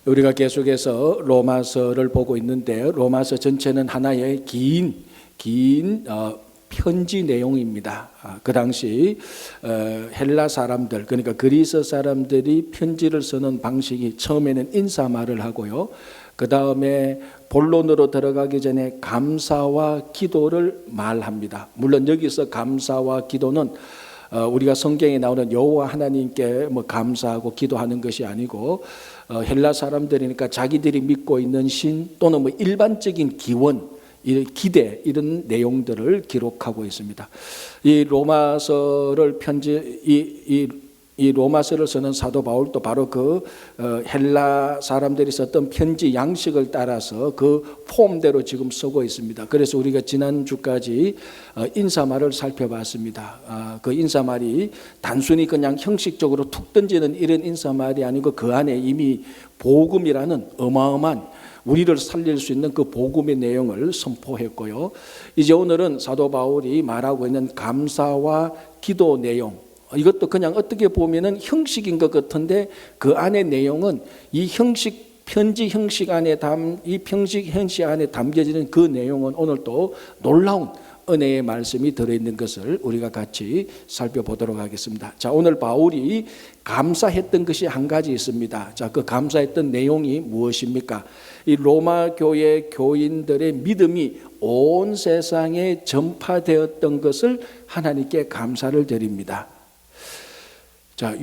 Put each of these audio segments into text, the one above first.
우리가 계속해서 로마서를 보고 있는데 로마서 전체는 하나의 긴 편지 내용입니다. 그 당시 헬라 사람들, 그러니까 그리스 사람들이 편지를 쓰는 방식이 처음에는 인사말을 하고요. 그 다음에 본론으로 들어가기 전에 감사와 기도를 말합니다. 물론 여기서 감사와 기도는 우리가 성경에 나오는 여호와 하나님께 감사하고 기도하는 것이 아니고 헬라 사람들이니까 자기들이 믿고 있는 신 또는 일반적인 기원, 기대 이런 내용들을 기록하고 있습니다. 이 로마서를 이 로마서를 쓰는 사도 바울도 바로 그 헬라 사람들이 썼던 편지 양식을 따라서 그 폼대로 지금 쓰고 있습니다. 그래서 우리가 지난주까지 인사말을 살펴봤습니다. 그 인사말이 단순히 그냥 형식적으로 툭 던지는 이런 인사말이 아니고 그 안에 이미 복음이라는 어마어마한 우리를 살릴 수 있는 그 복음의 내용을 선포했고요. 이제 오늘은 사도 바울이 말하고 있는 감사와 기도 내용, 이것도 그냥 어떻게 보면은 형식인 것 같은데 그 안에 내용은 이 형식 편지 형식 안에 이 편지 형식 안에 담겨지는 그 내용은 오늘 또 놀라운 은혜의 말씀이 들어있는 것을 우리가 같이 살펴보도록 하겠습니다. 자, 오늘 바울이 감사했던 것이 한 가지 있습니다. 자, 그 감사했던 내용이 무엇입니까? 이 로마 교회 교인들의 믿음이 온 세상에 전파되었던 것을 하나님께 감사를 드립니다. 자,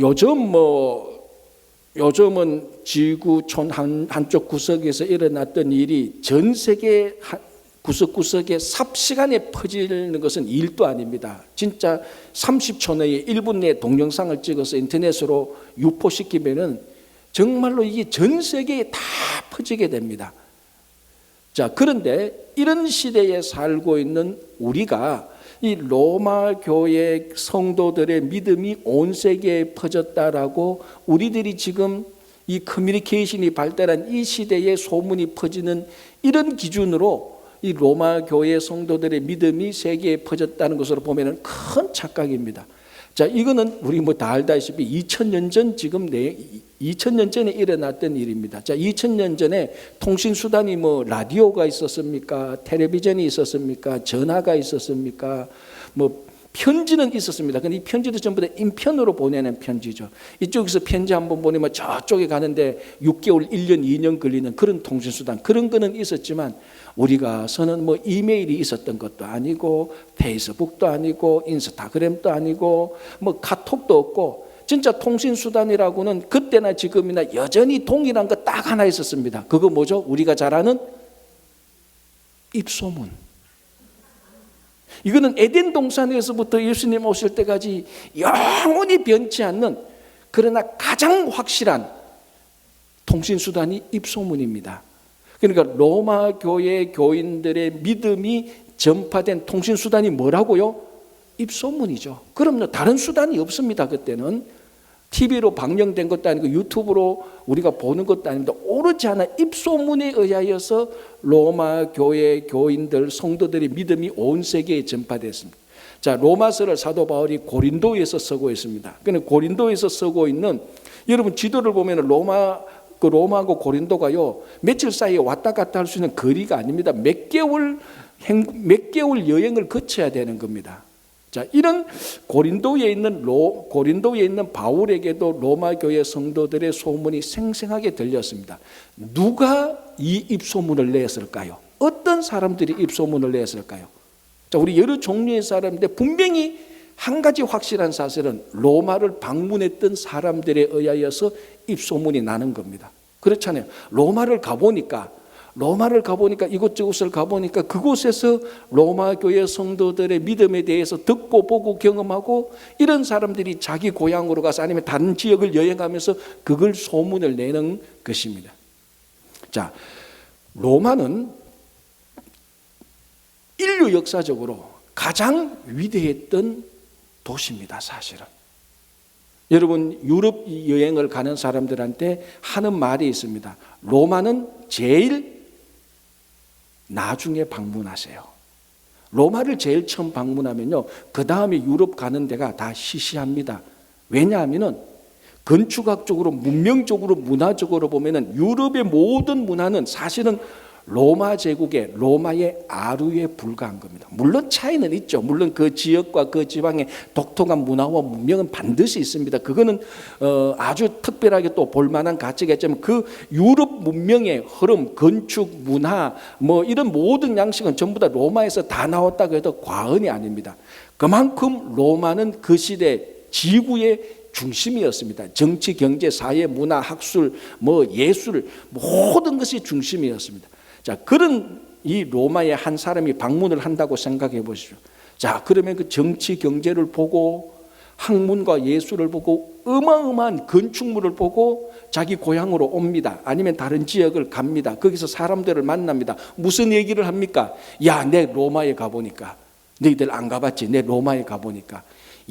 요즘은 지구촌 한쪽 구석에서 일어났던 일이 전 세계 구석구석에 삽시간에 퍼지는 것은 일도 아닙니다. 진짜 30초 내에 1분 내에 동영상을 찍어서 인터넷으로 유포시키면은 정말로 이게 전 세계에 다 퍼지게 됩니다. 자, 그런데 이런 시대에 살고 있는 우리가 이 로마 교회 성도들의 믿음이 온 세계에 퍼졌다라고 우리들이 지금 이 커뮤니케이션이 발달한 이 시대에 소문이 퍼지는 이런 기준으로 이 로마 교회 성도들의 믿음이 세계에 퍼졌다는 것으로 보면 큰 착각입니다. 자, 이거는 우리 다 알다시피 2000년 전 2000년 전에 일어났던 일입니다. 자, 2000년 전에 통신 수단이 라디오가 있었습니까? 텔레비전이 있었습니까? 전화가 있었습니까? 편지는 있었습니다. 근데 이 편지도 전부 다 인편으로 보내는 편지죠. 이쪽에서 편지 한번 보내면 저쪽에 가는데 6개월, 1년, 2년 걸리는 그런 통신수단, 그런 거는 있었지만 우리가 서는 이메일이 있었던 것도 아니고 페이스북도 아니고 인스타그램도 아니고 카톡도 없고 진짜 통신수단이라고는 그때나 지금이나 여전히 동일한 거 딱 하나 있었습니다. 그거 뭐죠? 우리가 잘 아는 입소문. 이거는 에덴 동산에서부터 예수님 오실 때까지 영원히 변치 않는 그러나 가장 확실한 통신수단이 입소문입니다. 그러니까 로마 교회 교인들의 믿음이 전파된 통신수단이 뭐라고요? 입소문이죠. 그럼요, 다른 수단이 없습니다. 그때는 TV로 방영된 것도 아니고 유튜브로 우리가 보는 것도 아닙니다. 오로지 하나 입소문에 의하여서 로마 교회 교인들 성도들의 믿음이 온 세계에 전파됐습니다. 자, 로마서를 사도 바울이 고린도에서 쓰고 있습니다. 그런데 고린도에서 쓰고 있는, 여러분 지도를 보면 로마하고 고린도가요 며칠 사이에 왔다 갔다 할 수 있는 거리가 아닙니다. 몇 개월 여행을 거쳐야 되는 겁니다. 자, 이런 고린도에 있는 바울에게도 로마 교회 성도들의 소문이 생생하게 들렸습니다. 누가 이 입소문을 냈을까요? 어떤 사람들이 입소문을 냈을까요? 자, 우리 여러 종류의 사람인데 분명히 한 가지 확실한 사실은 로마를 방문했던 사람들에 의하여서 입소문이 나는 겁니다. 그렇잖아요. 로마를 가보니까 이곳저곳을 가보니까 그곳에서 로마 교회 성도들의 믿음에 대해서 듣고 보고 경험하고 이런 사람들이 자기 고향으로 가서 아니면 다른 지역을 여행하면서 그걸 소문을 내는 것입니다. 자, 로마는 인류 역사적으로 가장 위대했던 도시입니다. 사실은 여러분 유럽 여행을 가는 사람들한테 하는 말이 있습니다. 로마는 제일 나중에 방문하세요. 로마를 제일 처음 방문하면요, 그 다음에 유럽 가는 데가 다 시시합니다. 왜냐하면은 건축학적으로, 문명적으로, 문화적으로 보면은 유럽의 모든 문화는 사실은 로마 제국의 로마의 아류에 불과한 겁니다. 물론 차이는 있죠. 물론 그 지역과 그 지방의 독특한 문화와 문명은 반드시 있습니다. 그거는 아주 특별하게 또 볼만한 가치가 있지만 그 유럽 문명의 흐름, 건축, 문화 뭐 이런 모든 양식은 전부 다 로마에서 다 나왔다고 해도 과언이 아닙니다. 그만큼 로마는 그 시대 지구의 중심이었습니다. 정치, 경제, 사회, 문화, 학술, 뭐 예술 모든 것이 중심이었습니다. 자, 그런 이 로마의 한 사람이 방문을 한다고 생각해 보시죠. 자, 그러면 그 정치, 경제를 보고 학문과 예술을 보고 어마어마한 건축물을 보고 자기 고향으로 옵니다. 아니면 다른 지역을 갑니다. 거기서 사람들을 만납니다. 무슨 얘기를 합니까? 야, 내 로마에 가보니까. 너희들 안 가봤지? 내 로마에 가보니까.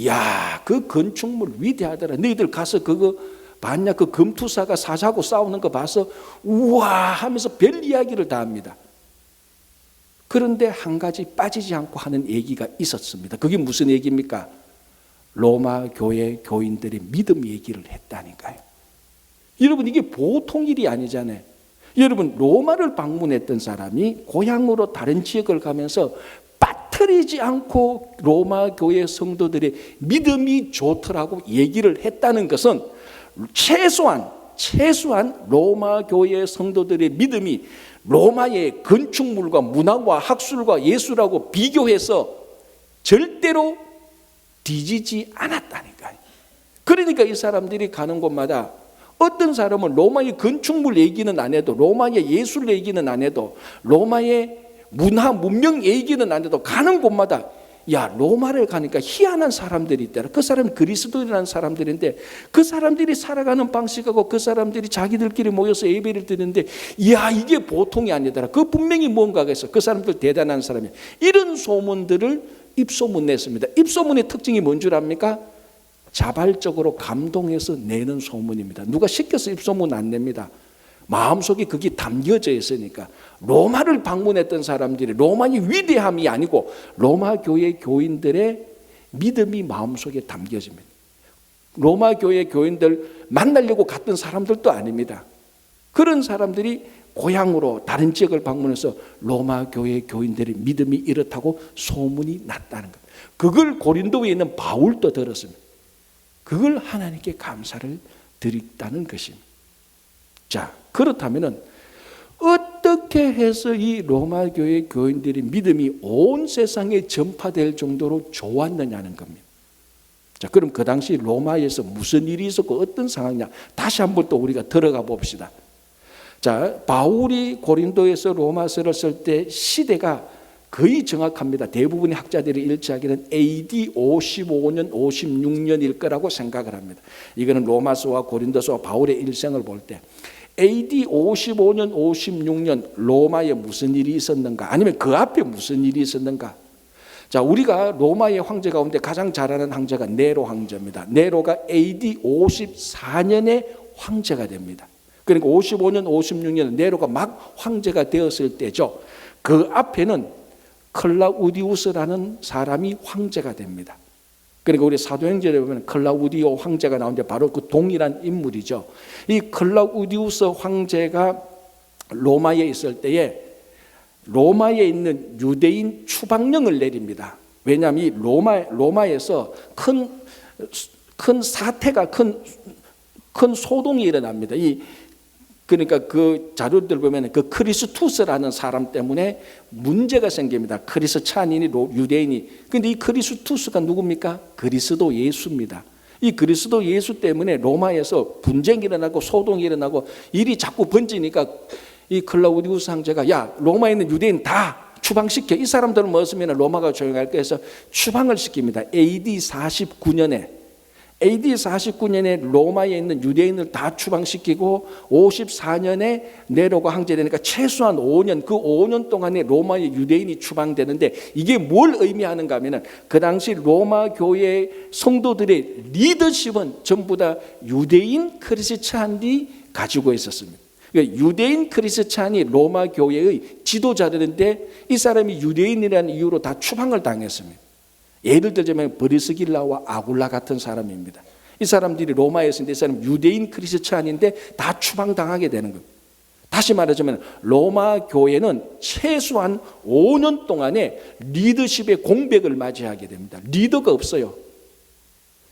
야, 그 건축물 위대하더라. 너희들 가서 그거 봤냐? 그 금투사가 사자고 싸우는 거 봐서 우와 하면서 별 이야기를 다 합니다. 그런데 한 가지 빠지지 않고 하는 얘기가 있었습니다. 그게 무슨 얘기입니까? 로마 교회 교인들의 믿음 얘기를 했다니까요. 여러분, 이게 보통 일이 아니잖아요. 여러분, 로마를 방문했던 사람이 고향으로 다른 지역을 가면서 빠뜨리지 않고 로마 교회 성도들의 믿음이 좋더라고 얘기를 했다는 것은 최소한 로마 교회 성도들의 믿음이 로마의 건축물과 문화와 학술과 예술하고 비교해서 절대로 뒤지지 않았다니까요. 그러니까 이 사람들이 가는 곳마다 어떤 사람은 로마의 건축물 얘기는 안 해도, 로마의 예술 얘기는 안 해도, 로마의 문화 문명 얘기는 안 해도 가는 곳마다 야, 로마를 가니까 희한한 사람들이 있더라. 그 사람은 그리스도인이라는 사람들인데 그 사람들이 살아가는 방식하고 그 사람들이 자기들끼리 모여서 예배를 드리는데 야, 이게 보통이 아니더라. 그 분명히 뭔가가 있어. 그 사람들 대단한 사람이야. 이런 소문들을 입소문 냈습니다. 입소문의 특징이 뭔 줄 압니까? 자발적으로 감동해서 내는 소문입니다. 누가 시켜서 입소문 안 냅니다. 마음속에 그게 담겨져 있으니까. 로마를 방문했던 사람들이 로마의 위대함이 아니고 로마 교회 교인들의 믿음이 마음속에 담겨집니다. 로마 교회 교인들 만나려고 갔던 사람들도 아닙니다. 그런 사람들이 고향으로 다른 지역을 방문해서 로마 교회 교인들의 믿음이 이렇다고 소문이 났다는 것. 그걸 고린도에 있는 바울도 들었습니다. 그걸 하나님께 감사를 드렸다는 것입니다. 자, 그렇다면은 어떻게 해서 이 로마 교회 교인들의 믿음이 온 세상에 전파될 정도로 좋았느냐는 겁니다. 자, 그럼 그 당시 로마에서 무슨 일이 있었고 어떤 상황이냐? 다시 한번 또 우리가 들어가 봅시다. 자, 바울이 고린도에서 로마서를 쓸 때 시대가 거의 정확합니다. 대부분의 학자들이 일치하기는 AD 55년, 56년일 거라고 생각을 합니다. 이거는 로마서와 고린도서와 바울의 일생을 볼 때 AD 55년, 56년 로마에 무슨 일이 있었는가? 아니면 그 앞에 무슨 일이 있었는가? 자, 우리가 로마의 황제 가운데 가장 잘 아는 황제가 네로 황제입니다. 네로가 AD 54년에 황제가 됩니다. 그러니까 55년, 56년 네로가 막 황제가 되었을 때죠. 그 앞에는 클라우디우스라는 사람이 황제가 됩니다. 그러니까 우리 사도행전에 보면 클라우디오 황제가 나오는데 바로 그 동일한 인물이죠. 이 클라우디우스 황제가 로마에 있을 때에 로마에 있는 유대인 추방령을 내립니다. 왜냐하면 이 로마에서 큰 사태가 큰 소동이 일어납니다. 그러니까 그 자료들 보면 그 크리스투스라는 사람 때문에 문제가 생깁니다. 크리스찬인이 유대인이. 근데 이 크리스투스가 누굽니까? 그리스도 예수입니다. 이 그리스도 예수 때문에 로마에서 분쟁이 일어나고 소동이 일어나고 일이 자꾸 번지니까 이 클라우디우스 황제가 야, 로마에 있는 유대인 다 추방시켜. 이 사람들을 먹었으면 로마가 조용할 거야 해서 추방을 시킵니다. AD 49년에 로마에 있는 유대인을 다 추방시키고 54년에 네로가 황제되니까 최소한 5년, 그 5년 동안에 로마의 유대인이 추방되는데 이게 뭘 의미하는가 하면은 그 당시 로마 교회 성도들의 리더십은 전부 다 유대인 크리스찬이 가지고 있었습니다. 그러니까 유대인 크리스찬이 로마 교회의 지도자들인데 이 사람이 유대인이라는 이유로 다 추방을 당했습니다. 예를 들자면 브리스길라와 아굴라 같은 사람입니다. 이 사람들이 로마에 있었는데 이 사람 유대인 크리스찬인데 다 추방당하게 되는 겁니다. 다시 말하자면 로마 교회는 최소한 5년 동안에 리더십의 공백을 맞이하게 됩니다. 리더가 없어요.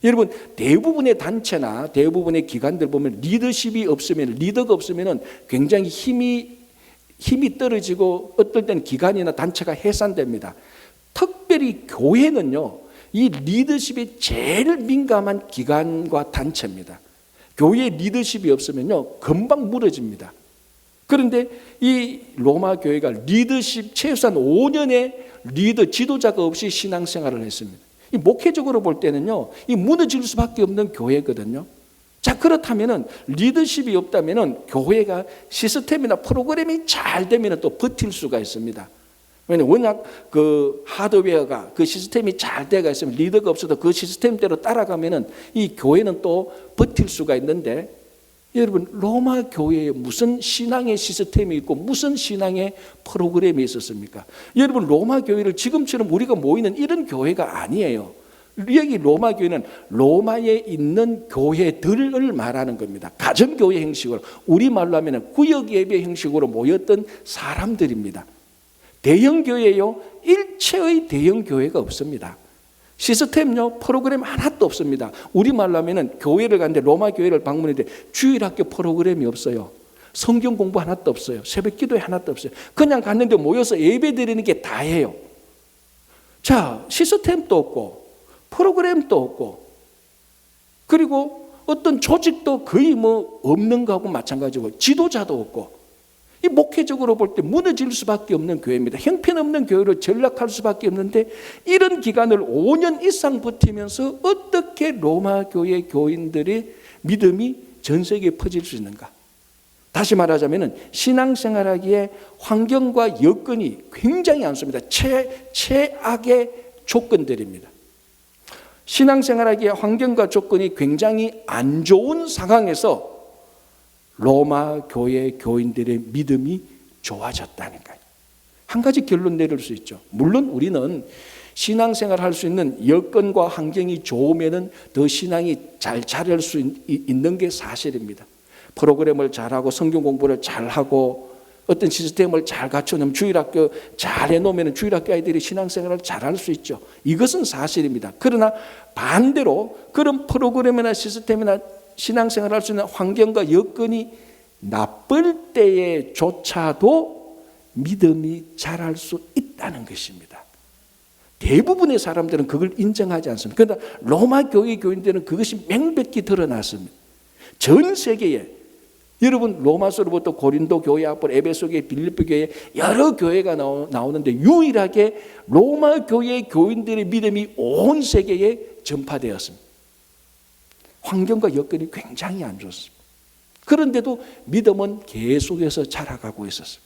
여러분, 대부분의 단체나 대부분의 기관들 보면 리더십이 없으면, 리더가 없으면 굉장히 힘이 떨어지고 어떨 때는 기관이나 단체가 해산됩니다. 특별히 교회는요, 이 리더십이 제일 민감한 기관과 단체입니다. 교회 리더십이 없으면요, 금방 무너집니다. 그런데 이 로마 교회가 리더십 최소한 5년의 리더 지도자가 없이 신앙생활을 했습니다. 이 목회적으로 볼 때는요, 이 무너질 수밖에 없는 교회거든요. 자, 그렇다면은 리더십이 없다면은 교회가 시스템이나 프로그램이 잘 되면은 또 버틸 수가 있습니다. 왜냐하면 워낙 그 하드웨어가 그 시스템이 잘 돼가 있으면 리더가 없어도 그 시스템대로 따라가면은 이 교회는 또 버틸 수가 있는데, 여러분, 로마 교회에 무슨 신앙의 시스템이 있고 무슨 신앙의 프로그램이 있었습니까? 여러분, 로마 교회를 지금처럼 우리가 모이는 이런 교회가 아니에요. 여기 로마 교회는 로마에 있는 교회들을 말하는 겁니다. 가정교회 형식으로, 우리말로 하면 구역예배 형식으로 모였던 사람들입니다. 대형교회요, 일체의 대형교회가 없습니다. 시스템요, 프로그램 하나도 없습니다. 우리말로 하면 교회를 갔는데, 로마 교회를 방문했는데 주일학교 프로그램이 없어요. 성경 공부 하나도 없어요. 새벽 기도회 하나도 없어요. 그냥 갔는데 모여서 예배 드리는 게 다예요. 자, 시스템도 없고 프로그램도 없고, 그리고 어떤 조직도 거의 뭐 없는 거하고 마찬가지고, 지도자도 없고, 이 목회적으로 볼 때 무너질 수밖에 없는 교회입니다. 형편없는 교회로 전락할 수밖에 없는데, 이런 기간을 5년 이상 버티면서 어떻게 로마 교회 교인들의 믿음이 전 세계에 퍼질 수 있는가? 다시 말하자면 신앙생활하기에 환경과 여건이 굉장히 안 좋습니다. 최악의 조건들입니다. 신앙생활하기에 환경과 조건이 굉장히 안 좋은 상황에서 로마 교회 교인들의 믿음이 좋아졌다니까요. 한 가지 결론 내릴 수 있죠. 물론 우리는 신앙생활 할 수 있는 여건과 환경이 좋으면 더 신앙이 잘 자랄 수 있는 게 사실입니다. 프로그램을 잘하고 성경 공부를 잘하고 어떤 시스템을 잘 갖춰놓으면, 주일학교 잘 해놓으면 주일학교 아이들이 신앙생활을 잘할 수 있죠. 이것은 사실입니다. 그러나 반대로 그런 프로그램이나 시스템이나 신앙생활을 할 수 있는 환경과 여건이 나쁠 때에조차도 믿음이 자랄 수 있다는 것입니다. 대부분의 사람들은 그걸 인정하지 않습니다. 그러나 로마 교회 교인들은 그것이 명백히 드러났습니다. 전 세계에, 여러분, 로마서로부터 고린도 교회, 앞으로 에베소 교회, 빌립보 교회, 여러 교회가 나오는데 유일하게 로마 교회 교인들의 믿음이 온 세계에 전파되었습니다. 환경과 여건이 굉장히 안 좋습니다. 그런데도 믿음은 계속해서 자라가고 있었습니다.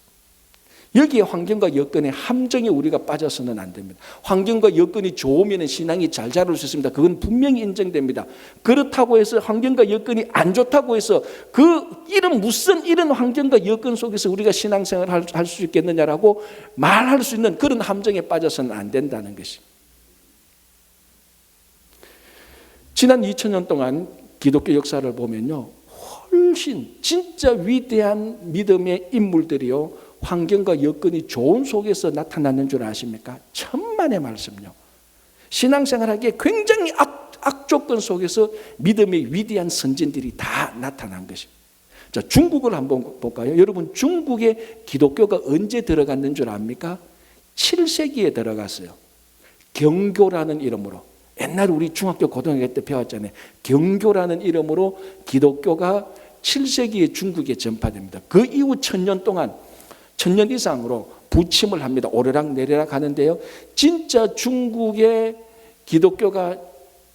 여기에 환경과 여건의 함정에 우리가 빠져서는 안 됩니다. 환경과 여건이 좋으면 신앙이 잘 자랄 수 있습니다. 그건 분명히 인정됩니다. 그렇다고 해서 환경과 여건이 안 좋다고 해서 무슨 이런 환경과 여건 속에서 우리가 신앙생활을 할 수 있겠느냐라고 말할 수 있는 그런 함정에 빠져서는 안 된다는 것입니다. 지난 2000년 동안 기독교 역사를 보면요, 훨씬 진짜 위대한 믿음의 인물들이요, 환경과 여건이 좋은 속에서 나타나는 줄 아십니까? 천만의 말씀요. 신앙생활하기에 굉장히 악조건 속에서 믿음의 위대한 선진들이 다 나타난 것입니다. 자, 중국을 한번 볼까요? 여러분, 중국에 기독교가 언제 들어갔는 줄 압니까? 7세기에 들어갔어요. 경교라는 이름으로. 옛날에 우리 중학교 고등학교 때 배웠잖아요. 경교라는 이름으로 기독교가 7세기에 중국에 전파됩니다. 그 이후 1000년 동안, 1000년 이상으로 부침을 합니다. 오르락 내리락 하는데요, 진짜 중국의 기독교가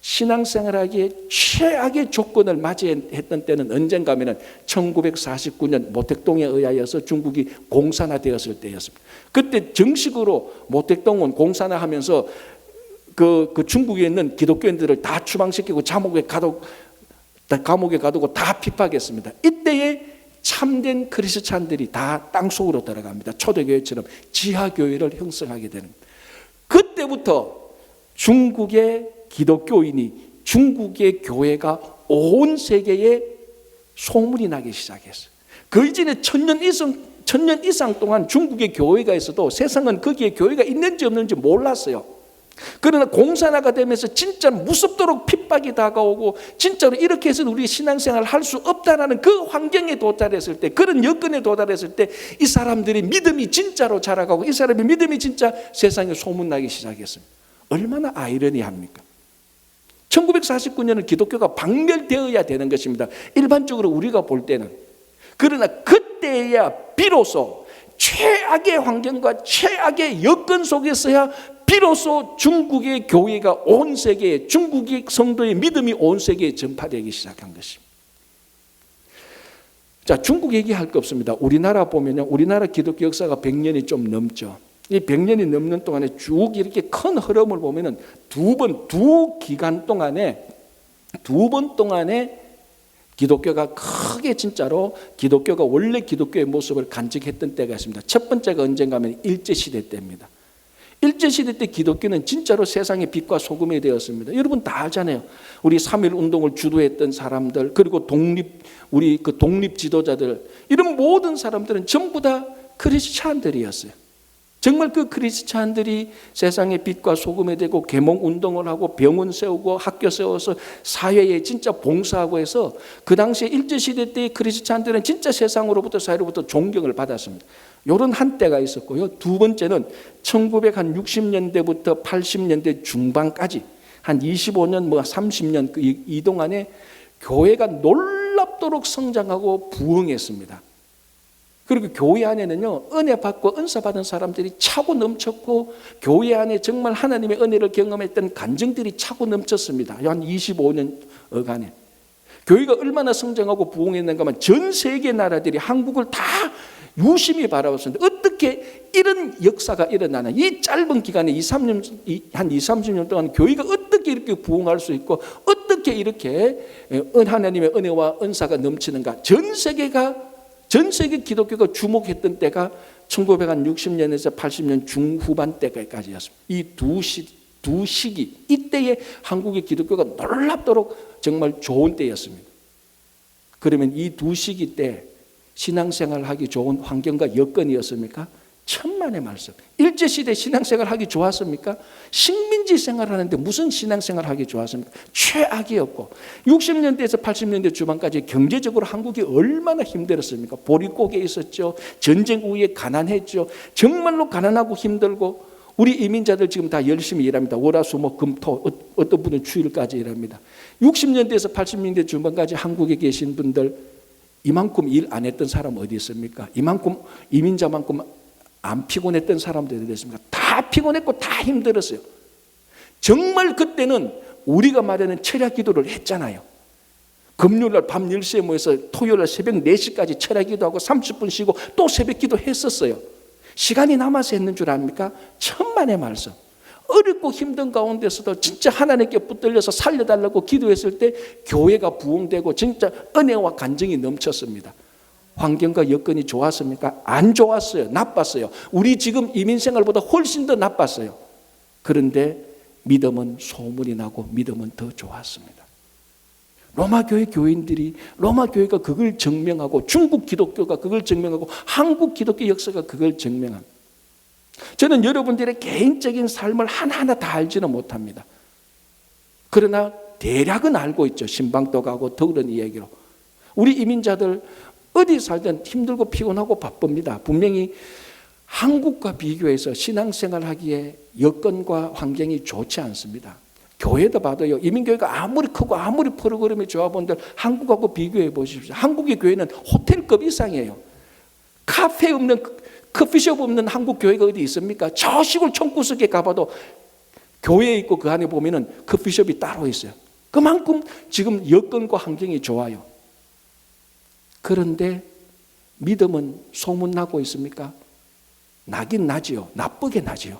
신앙생활하기에 최악의 조건을 맞이했던 때는 언젠가 하면 1949년 모택동에 의하여서 중국이 공산화되었을 때였습니다. 그때 정식으로 모택동은 공산화하면서 그 중국에 있는 기독교인들을 다 추방시키고 감옥에 가두고 다 핍박했습니다. 이때에 참된 크리스찬들이 다 땅속으로 들어갑니다. 초대교회처럼 지하교회를 형성하게 되는 겁니다. 그때부터 중국의 기독교인이, 중국의 교회가 온 세계에 소문이 나기 시작했어요. 그 이전에 천년 이상 동안 중국의 교회가 있어도 세상은 거기에 교회가 있는지 없는지 몰랐어요. 그러나 공산화가 되면서 진짜 무섭도록 핍박이 다가오고 진짜로 이렇게 해서는 우리 신앙생활을 할 수 없다라는 그 환경에 도달했을 때, 그런 여건에 도달했을 때 이 사람들이 믿음이 진짜로 자라가고 이 사람의 믿음이 진짜 세상에 소문나기 시작했습니다. 얼마나 아이러니합니까? 1949년은 기독교가 박멸되어야 되는 것입니다. 일반적으로 우리가 볼 때는. 그러나 그때야 비로소 최악의 환경과 최악의 여건 속에서야 비로소 중국의 교회가 온 세계에, 중국의 성도의 믿음이 온 세계에 전파되기 시작한 것입니다. 자, 중국 얘기할 거 없습니다. 우리나라 보면요, 우리나라 기독교 역사가 100년이 좀 넘죠. 이 100년이 넘는 동안에 쭉 이렇게 큰 흐름을 보면은 두 번 동안에 기독교가 크게 진짜로 기독교가 원래 기독교의 모습을 간직했던 때가 있습니다. 첫 번째가 언젠가 하면 일제시대 때입니다. 일제시대 때 기독교는 진짜로 세상의 빛과 소금이 되었습니다. 여러분 다 알잖아요. 우리 3.1 운동을 주도했던 사람들, 그리고 우리 그 독립 지도자들, 이런 모든 사람들은 전부 다 크리스찬들이었어요. 정말 그 크리스찬들이 세상의 빛과 소금이 되고 계몽 운동을 하고 병원 세우고 학교 세워서 사회에 진짜 봉사하고 해서 그 당시에 일제시대 때의 크리스찬들은 진짜 세상으로부터 사회로부터 존경을 받았습니다. 이런 한때가 있었고요. 두 번째는 1960년대부터 80년대 중반까지 한 25년 30년 이 동안에 교회가 놀랍도록 성장하고 부흥했습니다. 그리고 교회 안에는요, 은혜 받고 은사 받은 사람들이 차고 넘쳤고, 교회 안에 정말 하나님의 은혜를 경험했던 간증들이 차고 넘쳤습니다. 한 25년간에. 교회가 얼마나 성장하고 부흥했는가 하면 전 세계 나라들이 한국을 다 유심히 바라봤습니다. 어떻게 이런 역사가 일어나나. 이 짧은 기간에 한 30년 동안 교회가 어떻게 이렇게 부흥할 수 있고, 어떻게 이렇게 하나님의 은혜와 은사가 넘치는가. 전 세계 기독교가 주목했던 때가 1960년에서 80년 중후반 때까지였습니다. 이 두 시기, 이때에 한국의 기독교가 놀랍도록 정말 좋은 때였습니다. 그러면 이 두 시기 때 신앙생활 하기 좋은 환경과 여건이었습니까? 천만의 말씀. 일제시대 신앙생활 하기 좋았습니까? 식민지 생활하는데 무슨 신앙생활 하기 좋았습니까? 최악이었고, 60년대에서 80년대 주반까지 경제적으로 한국이 얼마나 힘들었습니까? 보릿고개 있었죠. 전쟁 후에 가난했죠. 정말로 가난하고 힘들고, 우리 이민자들 지금 다 열심히 일합니다. 월화수목금토, 어떤 분은 주일까지 일합니다. 60년대에서 80년대 중반까지 한국에 계신 분들 이만큼 일 안 했던 사람 어디 있습니까? 이만큼 이민자만큼 안 피곤했던 사람들이 어디 있습니까? 다 피곤했고 다 힘들었어요. 정말 그때는 우리가 말하는 철야 기도를 했잖아요. 금요일날 밤 10시에 모여서 토요일날 새벽 4시까지 철야 기도하고 30분 쉬고 또 새벽 기도 했었어요. 시간이 남아서 했는 줄 압니까? 천만의 말씀. 어렵고 힘든 가운데서도 진짜 하나님께 붙들려서 살려달라고 기도했을 때 교회가 부흥되고 진짜 은혜와 간증이 넘쳤습니다. 환경과 여건이 좋았습니까? 안 좋았어요. 나빴어요. 우리 지금 이민생활보다 훨씬 더 나빴어요. 그런데 믿음은 소문이 나고 믿음은 더 좋았습니다. 로마 교회 교인들이, 로마 교회가 그걸 증명하고, 중국 기독교가 그걸 증명하고, 한국 기독교 역사가 그걸 증명합니다. 저는 여러분들의 개인적인 삶을 하나하나 다 알지는 못합니다. 그러나 대략은 알고 있죠. 신방도 가고 더 그런 이야기로. 우리 이민자들 어디 살든 힘들고 피곤하고 바쁩니다. 분명히 한국과 비교해서 신앙생활 하기에 여건과 환경이 좋지 않습니다. 교회도 봐도요, 이민교회가 아무리 크고 아무리 프로그램이 좋아 본들 한국하고 비교해 보십시오. 한국의 교회는 호텔급 이상이에요. 카페 없는, 커피숍 없는 한국 교회가 어디 있습니까? 저 시골 총구석에 가봐도 교회에 있고 그 안에 보면은 커피숍이 따로 있어요. 그만큼 지금 여건과 환경이 좋아요. 그런데 믿음은 소문나고 있습니까? 나긴 나지요. 나쁘게 나지요.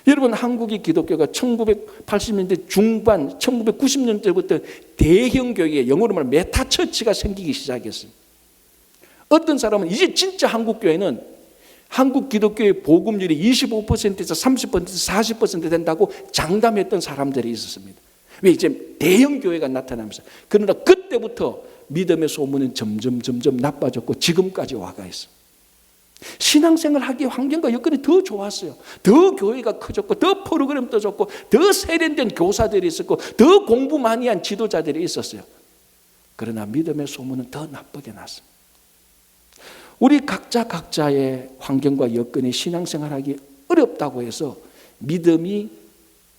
여러분, 한국의 기독교가 1980년대 중반, 1990년대부터 대형 교회, 영어로 말하면 메타처치가 생기기 시작했습니다. 어떤 사람은 이제 진짜 한국 교회는 한국 기독교의 복음률이 25%에서 30%, 40% 된다고 장담했던 사람들이 있었습니다. 왜 이제 대형 교회가 나타나면서. 그러나 그때부터 믿음의 소문은 점점 나빠졌고 지금까지 와가 있어. 신앙생활 하기 환경과 여건이 더 좋았어요. 더 교회가 커졌고 더 프로그램도 좋고 더 세련된 교사들이 있었고 더 공부 많이 한 지도자들이 있었어요. 그러나 믿음의 소문은 더 나쁘게 났습니다. 우리 각자의 환경과 여건이 신앙생활하기 어렵다고 해서 믿음이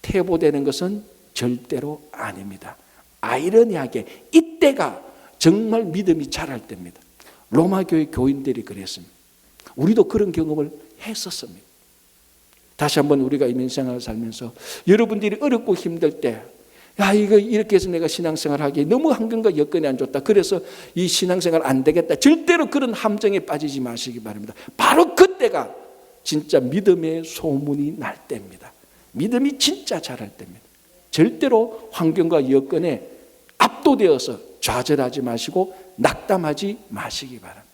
퇴보되는 것은 절대로 아닙니다. 아이러니하게 이때가 정말 믿음이 자랄 때입니다. 로마 교회 교인들이 그랬습니다. 우리도 그런 경험을 했었습니다. 다시 한번 우리가 인생생활을 살면서 여러분들이 어렵고 힘들 때, 야, 이거 이렇게 해서 내가 신앙생활 하기에 너무 환경과 여건이 안 좋다. 그래서 이 신앙생활 안 되겠다. 절대로 그런 함정에 빠지지 마시기 바랍니다. 바로 그때가 진짜 믿음의 소문이 날 때입니다. 믿음이 진짜 자랄 때입니다. 절대로 환경과 여건에 압도되어서 좌절하지 마시고 낙담하지 마시기 바랍니다.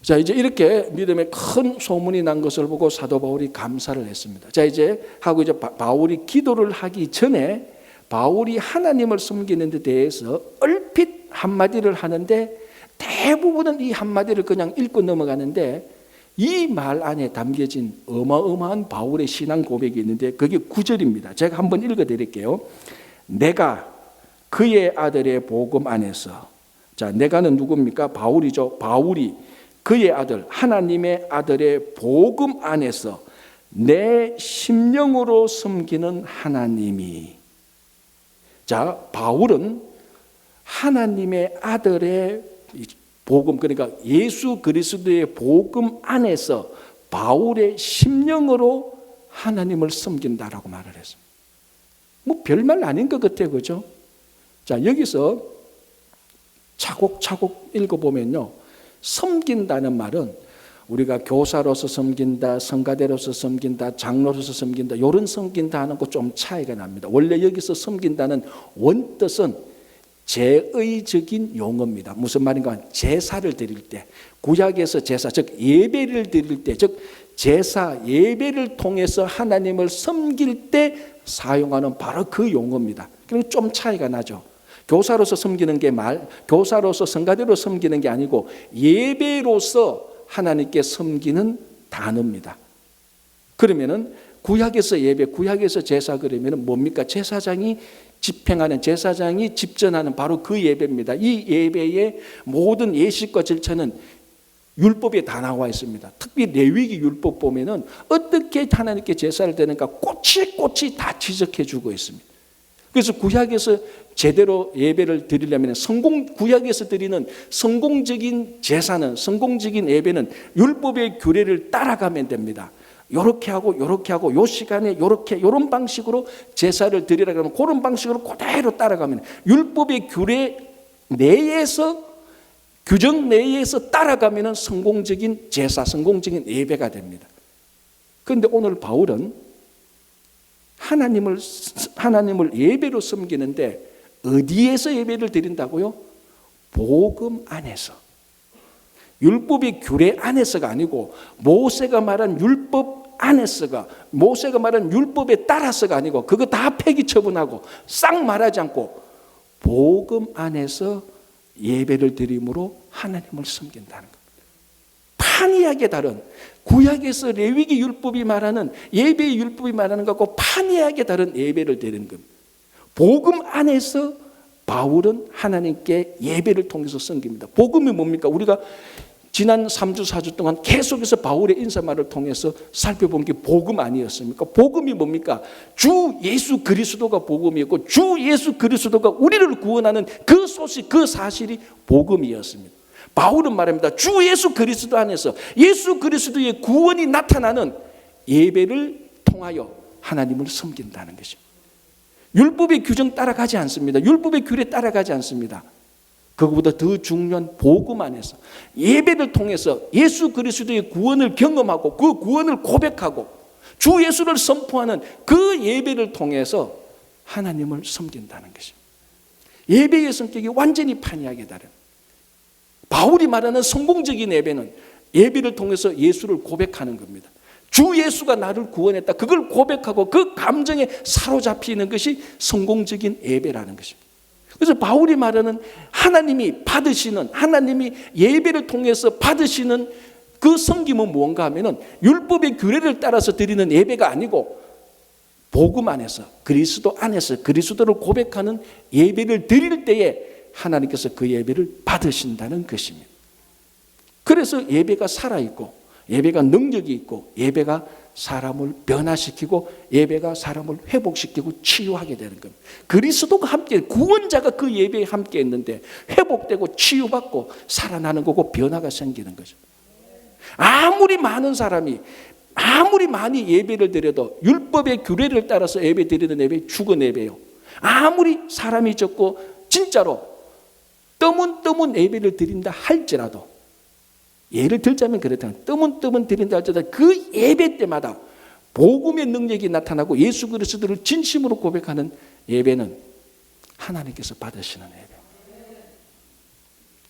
자, 이제 이렇게 믿음의 큰 소문이 난 것을 보고 사도 바울이 감사를 했습니다. 자, 이제 바울이 기도를 하기 전에 바울이 하나님을 섬기는 데 대해서 얼핏 한마디를 하는데 대부분은 이 한마디를 그냥 읽고 넘어가는데 이 말 안에 담겨진 어마어마한 바울의 신앙 고백이 있는데 그게 9절입니다. 제가 한번 읽어드릴게요. 내가 그의 아들의 복음 안에서, 자, 내가는 누굽니까? 바울이죠. 바울이 그의 아들, 하나님의 아들의 복음 안에서 내 심령으로 섬기는 하나님이. 자, 바울은 하나님의 아들의 복음, 그러니까 예수 그리스도의 복음 안에서 바울의 심령으로 하나님을 섬긴다라고 말을 했습니다. 뭐 별말 아닌 것 같아요, 그죠? 자, 여기서 차곡차곡 읽어보면요, 섬긴다는 말은 우리가 교사로서 섬긴다, 성가대로서 섬긴다, 장로로서 섬긴다, 이런 섬긴다 하는 거 좀 차이가 납니다. 원래 여기서 섬긴다는 원뜻은 제의적인 용어입니다. 무슨 말인가 하면 제사를 드릴 때, 구약에서 제사, 즉 예배를 드릴 때, 즉 제사, 예배를 통해서 하나님을 섬길 때 사용하는 바로 그 용어입니다. 그리고 좀 차이가 나죠. 교사로서 섬기는 게 교사로서 성가대로 섬기는 게 아니고 예배로서 하나님께 섬기는 단어입니다. 그러면은 구약에서 예배, 구약에서 제사 그러면은 뭡니까? 제사장이 집행하는, 제사장이 집전하는 바로 그 예배입니다. 이 예배의 모든 예식과 절차는 율법에 다 나와 있습니다. 특히 레위기 율법 보면은 어떻게 하나님께 제사를 드는가 꼬치꼬치 다 지적해 주고 있습니다. 그래서 구약에서 제대로 예배를 드리려면 구약에서 드리는 성공적인 제사는, 성공적인 예배는 율법의 규례를 따라가면 됩니다. 요렇게 하고 요 시간에 요런 방식으로 제사를 드리라 하면 그런 방식으로 그대로 따라가면 율법의 규례 내에서, 규정 내에서 따라가면 성공적인 제사, 성공적인 예배가 됩니다. 그런데 오늘 바울은 하나님을 예배로 섬기는데 어디에서 예배를 드린다고요? 복음 안에서. 율법의 규례 안에서가 아니고 모세가 말한 율법 안에서가, 모세가 말한 율법에 따라서가 아니고 그거 다 폐기 처분하고 싹 말하지 않고 복음 안에서 예배를 드림으로 하나님을 섬긴다는 것. 판이하게 다른, 구약에서 레위기 율법이 말하는 예배의 율법이 말하는 것과 판이하게 다른 예배를 드리는 겁니다. 복음 안에서 바울은 하나님께 예배를 통해서 섬깁니다. 복음이 뭡니까? 우리가 지난 3주 4주 동안 계속해서 바울의 인사말을 통해서 살펴본 게 복음 아니었습니까? 복음이 뭡니까? 주 예수 그리스도가 복음이었고 주 예수 그리스도가 우리를 구원하는 그 소식, 그 사실이 복음이었습니다. 바울은 말합니다. 주 예수 그리스도 안에서 예수 그리스도의 구원이 나타나는 예배를 통하여 하나님을 섬긴다는 것입니다. 율법의 규정 따라가지 않습니다. 율법의 규례 따라가지 않습니다. 그것보다 더 중요한 복음 안에서 예배를 통해서 예수 그리스도의 구원을 경험하고 그 구원을 고백하고 주 예수를 선포하는 그 예배를 통해서 하나님을 섬긴다는 것입니다. 예배의 성격이 완전히 판이하게 다른, 바울이 말하는 성공적인 예배는 예배를 통해서 예수를 고백하는 겁니다. 주 예수가 나를 구원했다. 그걸 고백하고 그 감정에 사로잡히는 것이 성공적인 예배라는 것입니다. 그래서 바울이 말하는 하나님이 받으시는, 하나님이 예배를 통해서 받으시는 그 섬김은 무언가 하면은 율법의 규례를 따라서 드리는 예배가 아니고 복음 안에서, 그리스도 안에서 그리스도를 고백하는 예배를 드릴 때에 하나님께서 그 예배를 받으신다는 것입니다. 그래서 예배가 살아있고, 예배가 능력이 있고, 예배가 사람을 변화시키고, 예배가 사람을 회복시키고 치유하게 되는 겁니다. 그리스도가 함께, 구원자가 그 예배에 함께 있는데 회복되고 치유받고 살아나는 거고 변화가 생기는 거죠. 아무리 많은 사람이, 아무리 많이 예배를 드려도 율법의 규례를 따라서 예배 드리는 예배 죽은 예배요. 아무리 사람이 적고 진짜로 떠문 예배를 드린다 할지라도, 예를 들자면 그렇다면 떠문 드린다 할지라도 그 예배 때마다 복음의 능력이 나타나고 예수 그리스도를 진심으로 고백하는 예배는 하나님께서 받으시는 예배,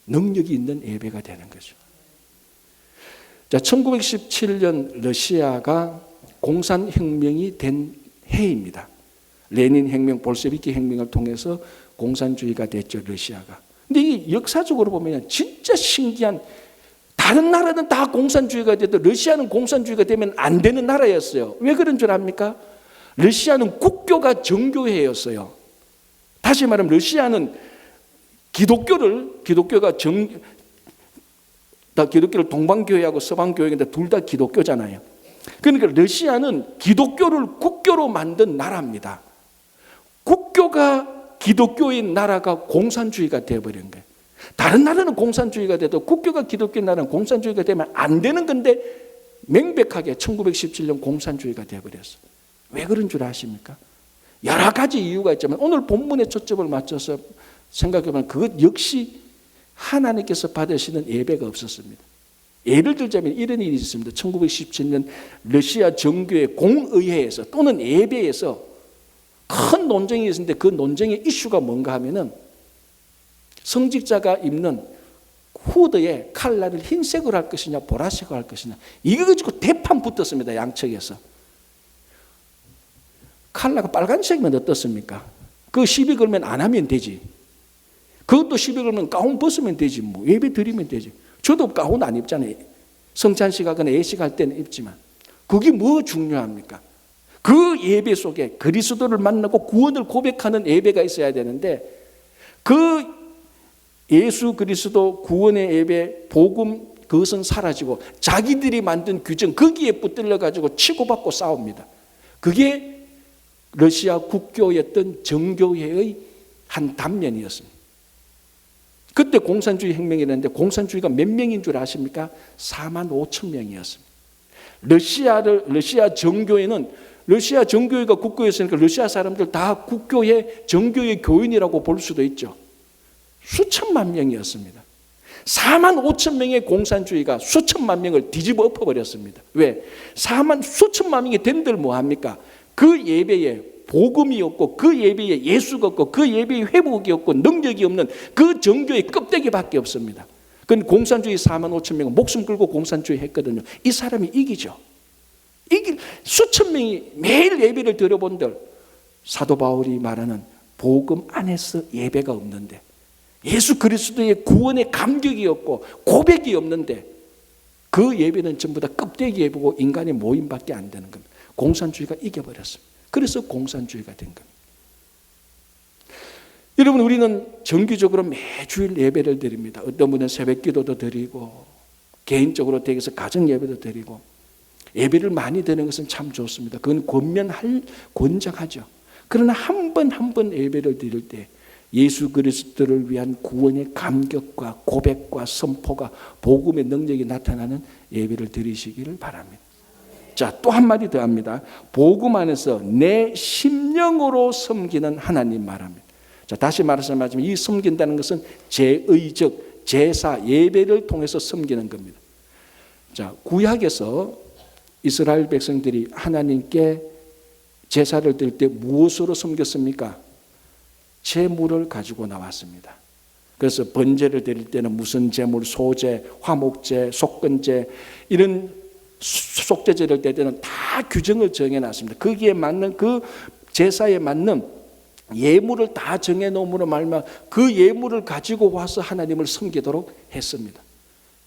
능력이 있는 예배가 되는 거죠. 자, 1917년 러시아가 공산혁명이 된 해입니다. 레닌 혁명, 볼셰비키 혁명을 통해서 공산주의가 됐죠, 러시아가. 근데 이 역사적으로 보면 진짜 신기한, 다른 나라는 다 공산주의가 돼도 러시아는 공산주의가 되면 안 되는 나라였어요. 왜 그런 줄 압니까? 러시아는 국교가 정교회였어요. 다시 말하면 러시아는 기독교가 기독교를 동방교회하고 서방교회인데 둘 다 기독교잖아요. 그러니까 러시아는 기독교를 국교로 만든 나라입니다. 국교가 기독교인 나라가 공산주의가 되어버린 거예요. 다른 나라는 공산주의가 돼도 국교가 기독교인 나라는 공산주의가 되면 안 되는 건데 명백하게 1917년 공산주의가 되어버렸어요. 왜 그런 줄 아십니까? 여러 가지 이유가 있지만 오늘 본문에 초점을 맞춰서 생각해보면 그것 역시 하나님께서 받으시는 예배가 없었습니다. 예를 들자면 이런 일이 있습니다. 1917년 러시아 정교회 공의회에서 또는 예배에서 큰 논쟁이 있었는데 그 논쟁의 이슈가 뭔가 하면은 성직자가 입는 후드에 칼날을 흰색으로 할 것이냐 보라색으로 할 것이냐, 이거 가지고 대판 붙었습니다. 양측에서. 칼날가 빨간색이면 어떻습니까? 그 시비 걸면 안 하면 되지. 그것도 시비 걸면 가운 벗으면 되지, 뭐 예배 드리면 되지. 저도 가운 안 입잖아요. 성찬식 하거나 예식 할 때는 입지만 그게 뭐 중요합니까? 그 예배 속에 그리스도를 만나고 구원을 고백하는 예배가 있어야 되는데, 그 예수 그리스도 구원의 예배, 복음, 그것은 사라지고 자기들이 만든 규정 거기에 붙들려 가지고 치고받고 싸웁니다. 그게 러시아 국교였던 정교회의 한 단면이었습니다. 그때 공산주의 혁명이 있었는데 공산주의가 몇 명인 줄 아십니까? 45,000명이었습니다. 러시아 정교회는, 러시아 정교회가 국교였으니까 러시아 사람들 다 국교회 정교회 교인이라고 볼 수도 있죠. 수천만 명이었습니다. 45,000명의 공산주의가 수천만 명을 뒤집어 엎어버렸습니다. 왜? 수천만 명이 된들 뭐합니까? 그 예배에 복음이 없고 그 예배에 예수가 없고 그 예배에 회복이 없고 능력이 없는 그 정교의 껍데기밖에 없습니다. 그건 공산주의 45,000명은 목숨 걸고 공산주의 했거든요. 이 사람이 이기죠. 수천 명이 매일 예배를 드려본들 사도 바울이 말하는 복음 안에서 예배가 없는데, 예수 그리스도의 구원의 감격이 없고 고백이 없는데 그 예배는 전부 다 껍데기 예배고 인간의 모임밖에 안 되는 겁니다. 공산주의가 이겨버렸습니다. 그래서 공산주의가 된 겁니다. 여러분, 우리는 정기적으로 매주일 예배를 드립니다. 어떤 분은 새벽 기도도 드리고 개인적으로 댁에서 가정 예배도 드리고, 예배를 많이 드리는 것은 참 좋습니다. 그건 권장하죠. 그러나 한 번 한 번 예배를 드릴 때 예수 그리스도를 위한 구원의 감격과 고백과 선포가, 복음의 능력이 나타나는 예배를 드리시기를 바랍니다. 자, 또 한마디 더 합니다. 복음 안에서 내 심령으로 섬기는 하나님 말합니다. 자, 다시 말하자면 이 섬긴다는 것은 제의적, 제사, 예배를 통해서 섬기는 겁니다. 자, 구약에서 이스라엘 백성들이 하나님께 제사를 드릴 때 무엇으로 섬겼습니까? 제물을 가지고 나왔습니다. 그래서 번제를 드릴 때는 무슨 제물, 소제, 화목제, 속건제, 이런 속죄 제를 때 때는 다 규정을 정해놨습니다. 거기에 맞는 그 제사에 맞는 예물을 다 정해놓음으로 말미암아 그 예물을 가지고 와서 하나님을 섬기도록 했습니다.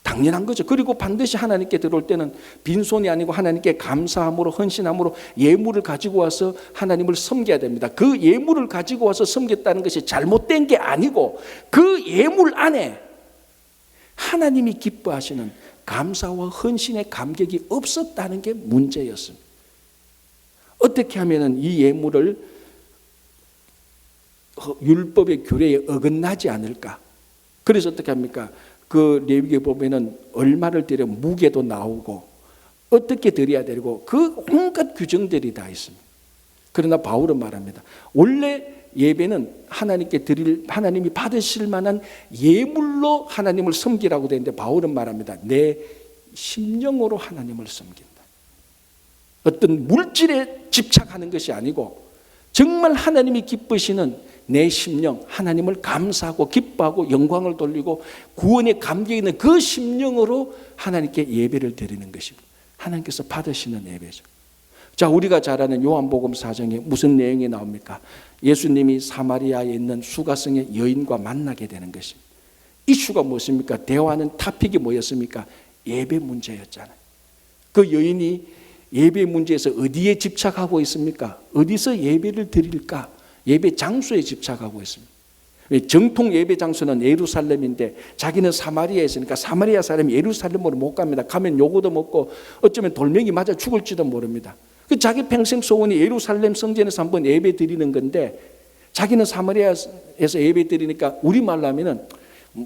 당연한 거죠. 그리고 반드시 하나님께 들어올 때는 빈손이 아니고 하나님께 감사함으로 헌신함으로 예물을 가지고 와서 하나님을 섬겨야 됩니다. 그 예물을 가지고 와서 섬겼다는 것이 잘못된 게 아니고 그 예물 안에 하나님이 기뻐하시는 감사와 헌신의 감격이 없었다는 게 문제였습니다. 어떻게 하면 이 예물을 율법의 규례에 어긋나지 않을까? 그래서 어떻게 합니까? 그 레위기에 보면은 얼마를 드려 무게도 나오고 어떻게 드려야 되고 그 온갖 규정들이 다 있습니다. 그러나 바울은 말합니다. 원래 예배는 하나님이 받으실 만한 예물로 하나님을 섬기라고 되는데 바울은 말합니다. 내 심령으로 하나님을 섬긴다. 어떤 물질에 집착하는 것이 아니고 정말 하나님이 기쁘시는 내 심령, 하나님을 감사하고 기뻐하고 영광을 돌리고 구원의 감격이 있는 그 심령으로 하나님께 예배를 드리는 것입니다. 하나님께서 받으시는 예배죠. 자, 우리가 잘 아는 요한복음 4장에 무슨 내용이 나옵니까? 예수님이 사마리아에 있는 수가성의 여인과 만나게 되는 것입니다. 이슈가 무엇입니까? 대화는 토픽이 뭐였습니까? 예배 문제였잖아요. 그 여인이 예배 문제에서 어디에 집착하고 있습니까? 어디서 예배를 드릴까? 예배 장소에 집착하고 있습니다. 정통 예배 장소는 예루살렘인데 자기는 사마리아에 있으니까 사마리아 사람이 예루살렘으로 못 갑니다. 가면 요고도 먹고 어쩌면 돌멩이 맞아 죽을지도 모릅니다. 자기 평생 소원이 예루살렘 성전에서 한번 예배 드리는 건데 자기는 사마리아에서 예배 드리니까 우리말로 하면은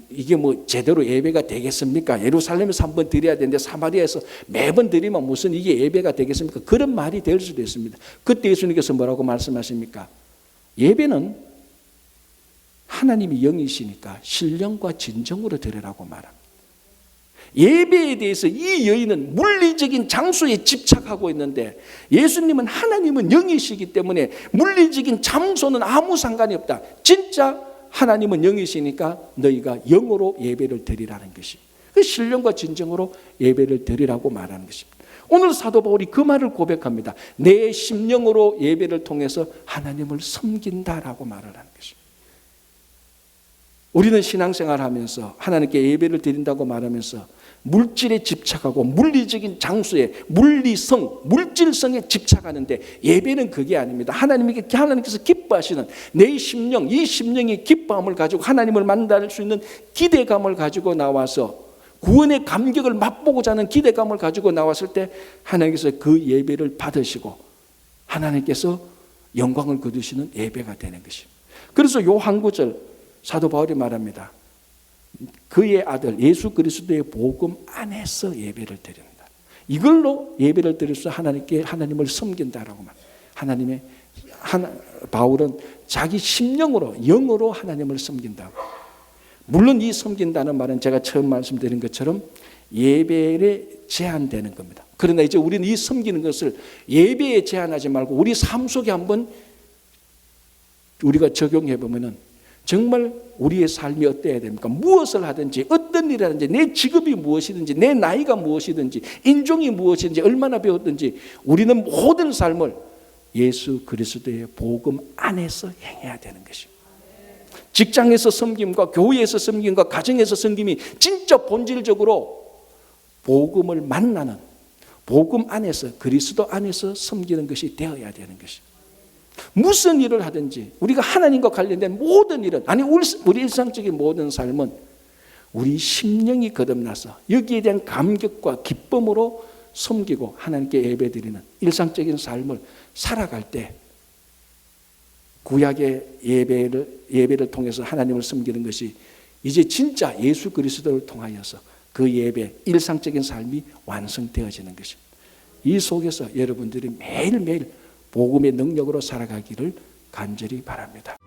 이게 뭐 제대로 예배가 되겠습니까? 예루살렘에서 한번 드려야 되는데 사마리아에서 매번 드리면 무슨 이게 예배가 되겠습니까? 그런 말이 될 수도 있습니다. 그때 예수님께서 뭐라고 말씀하십니까? 예배는 하나님이 영이시니까 신령과 진정으로 드리라고 말합니다. 예배에 대해서 이 여인은 물리적인 장소에 집착하고 있는데 예수님은 하나님은 영이시기 때문에 물리적인 장소는 아무 상관이 없다. 진짜 하나님은 영이시니까 너희가 영으로 예배를 드리라는 것이 그 신령과 진정으로 예배를 드리라고 말하는 것입니다. 오늘 사도 바울이 그 말을 고백합니다. 내 심령으로 예배를 통해서 하나님을 섬긴다라고 말을 하는 것입니다. 우리는 신앙생활하면서 하나님께 예배를 드린다고 말하면서 물질에 집착하고 물리적인 장소에 물리성, 물질성에 집착하는데 예배는 그게 아닙니다. 하나님께서 기뻐하시는 내 심령, 이 심령이 기뻐함을 가지고 하나님을 만날 수 있는 기대감을 가지고 나와서 구원의 감격을 맛보고자 하는 기대감을 가지고 나왔을 때 하나님께서 그 예배를 받으시고 하나님께서 영광을 거두시는 예배가 되는 것입니다. 그래서 요 한 구절 사도 바울이 말합니다. 그의 아들 예수 그리스도의 복음 안에서 예배를 드립니다. 이걸로 예배를 드려서 하나님을 섬긴다라고 말합니다. 바울은 자기 심령으로 영으로 하나님을 섬긴다고. 물론 이 섬긴다는 말은 제가 처음 말씀드린 것처럼 예배에 제한되는 겁니다. 그러나 이제 우리는 이 섬기는 것을 예배에 제한하지 말고 우리 삶 속에 한번 우리가 적용해 보면은 정말 우리의 삶이 어때야 됩니까? 무엇을 하든지 어떤 일을 하든지 내 직업이 무엇이든지 내 나이가 무엇이든지 인종이 무엇이든지 얼마나 배웠든지 우리는 모든 삶을 예수 그리스도의 복음 안에서 행해야 되는 것입니다. 직장에서 섬김과 교회에서 섬김과 가정에서 섬김이 진짜 본질적으로 복음을 만나는 복음 안에서 그리스도 안에서 섬기는 것이 되어야 되는 것입니다. 무슨 일을 하든지 우리가 하나님과 관련된 모든 일은 아니 우리 일상적인 모든 삶은 우리 심령이 거듭나서 여기에 대한 감격과 기쁨으로 섬기고 하나님께 예배드리는 일상적인 삶을 살아갈 때 구약의 예배를 통해서 하나님을 섬기는 것이 이제 진짜 예수 그리스도를 통하여서 그 예배, 일상적인 삶이 완성되어지는 것입니다. 이 속에서 여러분들이 매일매일 복음의 능력으로 살아가기를 간절히 바랍니다.